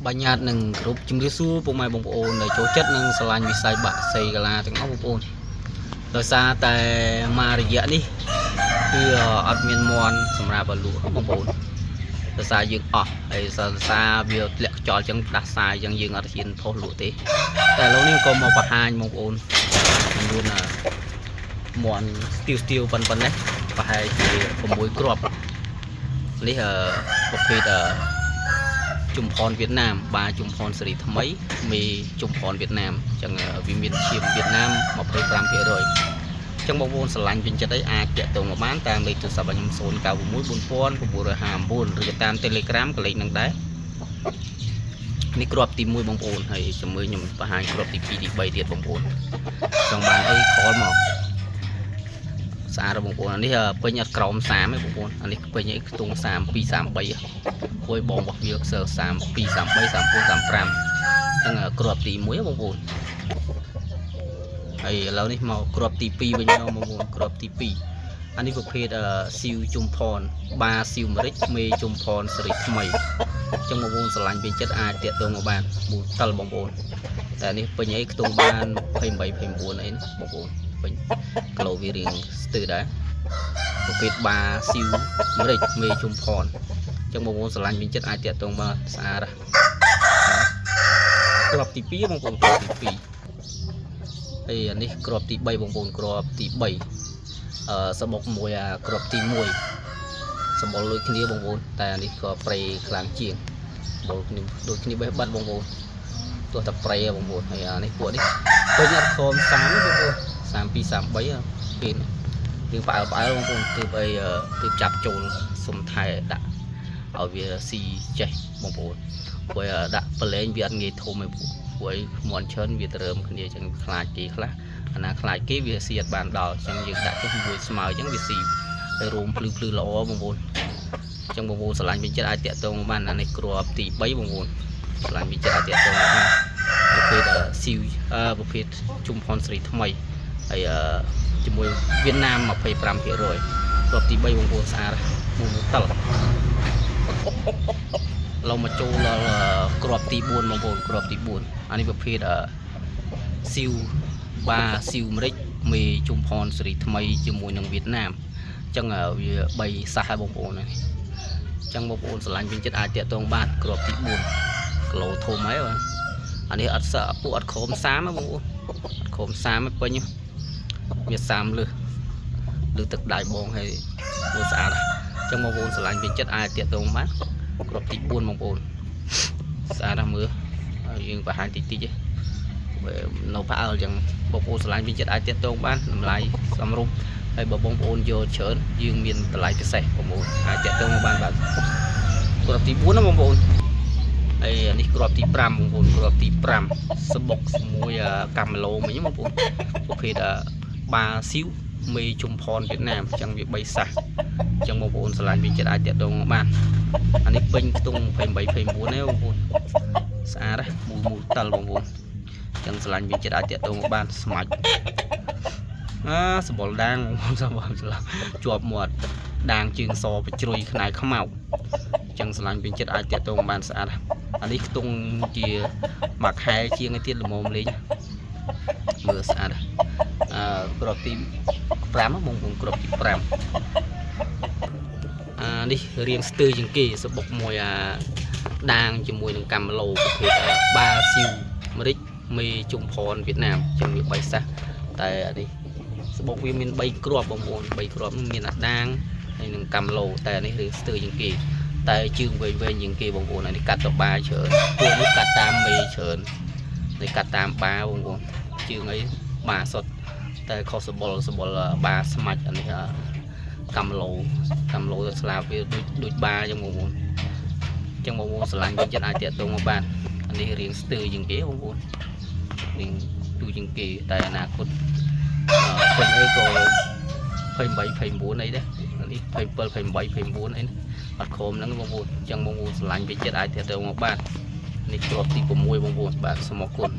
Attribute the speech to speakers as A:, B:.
A: បញ្ញត្តិនឹងគ្រប់ជំរាបសួរពុកម៉ែបងប្អូនដែលចូលចិត្តនឹងស្រឡាញ់វិស័យបាក់សីកាឡាទាំងអស់បងប្អូនដោយសារតែមករយៈនេះគឺអត់មានមន់សម្រាប់លក់បងប្អូនដោយសារយើងអស់ហើយសារវាធ្លាក់ខ្យល់ចឹងផ្ដាសាយចឹងយើងអត់ហ៊ានផុសលក់ទេតែឥឡូវនេះក៏មកបង្ហាញបងប្អូនចំនួនមន់ស្ទៀវប៉ុណ្ណេះប្រហែលជា6គ្រាប់នេះប្រភេទជំផនវៀតណាមបាទជំផនសេរីថ្មីមេជំផនវៀតណាមចឹងវាមានឈាមវៀតណាម 25% ចឹងបងប្អូនស្រឡាញ់ពេញចិត្តអីអាចតាក់ទងមកបានតាមលេខទូរស័ព្ទរបស់ខ្ញុំ094959 ឬតាម Telegram ក៏លេខនឹងដែរនេះគ្រាប់ទី1បងប្អូនហើយជាមួយខ្ញុំបង្ហាញគ្រាប់ទី2ទី3ទៀតបងប្អូនចង់បានអីខលមកស្អាតបងប្អូននេះពេញអត់ក្រោម30ទេបងប្អូនអានេះពេញអីខ្ទង់32 33គួយបងរបស់វាខ្សែ32 33 34 35ចឹងគ្រាប់ទី1បងប្អូនហើយឥឡូវនេះមកគ្រាប់ទី2វិញបងប្អូនគ្រាប់ទី2អានេះប្រភេទស៊ីវជុំផនបាស៊ីវអាមេរិកមេជុំផនសេរីថ្មីចឹងបងប្អូនស្រឡាញ់ពេញចិត្តអាចតាក់ទងមកបាន1តិលបងប្អូនតែនេះពេញអីខ្ទង់បាន28 29អីបងប្អូនពេញគីឡូវារៀងស្ទើរដែរប្រភេទបាស៊ីវអាមេរិកមេជុំផនចឹងបងប្អូនស្រឡាញ់ពេញចិត្តអាចតាក់ទងមកស្អាតគ្រាប់ទី2បងប្អូនគ្រាប់ទី2ហើយអានេះគ្រាប់ទី3បងប្អូនគ្រាប់ទី3សបុកមួយគ្រាប់ទី1សម្បល់ដូចគ្នាបងប្អូនតែអានេះក៏ប្រេខ្លាំងជាងបងគ្នាដូចគ្នាបេះបាត់បងប្អូនទោះតែប្រេបងប្អូនហើយអានេះពួកនេះពេញអត់ខំ30បងប្អូន32 33ពេលយើងផ្អើលបងប្អូនទើបអីទើបចាប់ចូលសុំថែដាក់ឲ្យវាស៊ីចេះបងប្អូនព្រោះដាក់ប្រឡែងវាអត់ងាយធំទេព្រោះមន់ច្រើនវាទៅរើមគ្នាចឹងខ្លាចគេខ្លះអាណាខ្លាចគេវាស៊ីអត់បានដល់ចឹងយើងដាក់ចេះមួយស្មើចឹងវាស៊ីទៅរួមភ្លឺល្អបងប្អូនចឹងបងប្អូនស្រឡាញ់ពេញចិត្តអាចតាក់ទងបានអានេះគ្រាប់ទី3បងប្អូនស្រឡាញ់ពេញចិត្តអាចតាក់ទងបានប្រភេទស៊ីវប្រភេទជុំផនសេរីថ្មីហើយជាមួយវៀតណាម 25% គ្រាប់ទី3បងប្អូនស្អាតមួយតិលเราមកចូលគ្រាប់ទី4បងប្អូនគ្រាប់ទី4អានេះប្រភេទស៊ីវបាស៊ីវអាមេរិកមេជុំផនសេរីថ្មីជាមួយនឹងវៀតណាមអញ្ចឹងវា3សាសហើយបងប្អូនហ្នឹងអញ្ចឹងបងប្អូនស្រឡាញ់ពេញចិត្តអាចតាក់ទងបានគ្រាប់ទី4គីឡូធំហើយបាទអានេះអត់សក់ពួកអត់ក្រោម30បងប្អូនអត់ក្រោម30ពេញវា30លើទឹកដៃបងហើយវាស្អាតអញ្ចឹងបងប្អូនស្រឡាញ់ពេញចិត្តអាចតាក់ទងបានគ្រាប់ទី4បងប្អូនស្អាតណាស់មើលយើងបង្ហាញតិចតិចទេនៅផ្អើលចឹងបងប្អូនស្រឡាញ់ពេញចិត្តអាចតាក់ទងបានតម្លៃសមរម្យហើយបើបងប្អូនយកច្រើនយើងមានតម្លៃពិសេសបងប្អូនអាចតាក់ទងមកបានបាទគ្រាប់ទី4ណាបងប្អូនហើយនេះគ្រាប់ទី5បងប្អូនគ្រាប់ទី5សបុកជាមួយកាមេឡូមិញបងប្អូនប្រភេទបាស៊ីវមេជុំផនវៀតណាមអញ្ចឹងវា3សាសអញ្ចឹងបងប្អូនស្រឡាញ់ពេញចិត្តអាចតាក់ទងមកបានអានេះពេញខ្ទង់28 29ទេបងប្អូនស្អាតណាស់មួយតិលបងប្អូនអញ្ចឹងស្រឡាញ់ពេញចិត្តអាចតាក់ទងមកបានស្មាច់សម្បល់ដាងបងប្អូនសម្បល់ជាប់មាត់ដាងជើងសបជ្រុយខ្នែខ្មៅអញ្ចឹងស្រឡាញ់ពេញចិត្តអាចតាក់ទងបានស្អាតអានេះខ្ទង់ជាមួយខែជាងឯទៀតល្មមលេងមើលស្អាតគ្រាប់ទី5បងប្អូនគ្រាប់ទី5នេះរៀងស្ទើរជាងគេសបុកមួយដាងជាមួយនឹងកាមេឡូប្រភេទបាស៊ីវអាមេរិកមេជុំផនវៀតណាមចឹងវា3សាសតែនេះសបុកវាមាន3គ្រាប់បងប្អូន3គ្រាប់នោះមានដាងហើយនឹងកាមេឡូតែនេះរៀងស្ទើរជាងគេតែជើងវែងជាងគេបងប្អូននេះកាត់ទៅបាច្រើនពួកនេះកាត់តាមមេច្រើននេះកាត់តាមបាបងប្អូនជើងអីបាសុតតែខុសសបុលបាស្មាច់អានេះកាមេឡូទៅស្លាបវាដូចបាចឹងបងប្អូនអញ្ចឹងបងប្អូនស្រឡាញ់ពេញចិត្តអាចតាក់ទងមកបានអានេះរៀងស្ទើរជាងគេបងប្អូនរៀងទូជាងគេតែអនាគតពេញអីក៏28 29អីដែរអានេះ27 28 29អីអត់ក្រោមហ្នឹងបងប្អូនអញ្ចឹងបងប្អូនស្រឡាញ់ពេញចិត្តអាចតាក់ទងមកបាននេះគ្រាប់ទី6បងប្អូនបាទសូមអរគុណ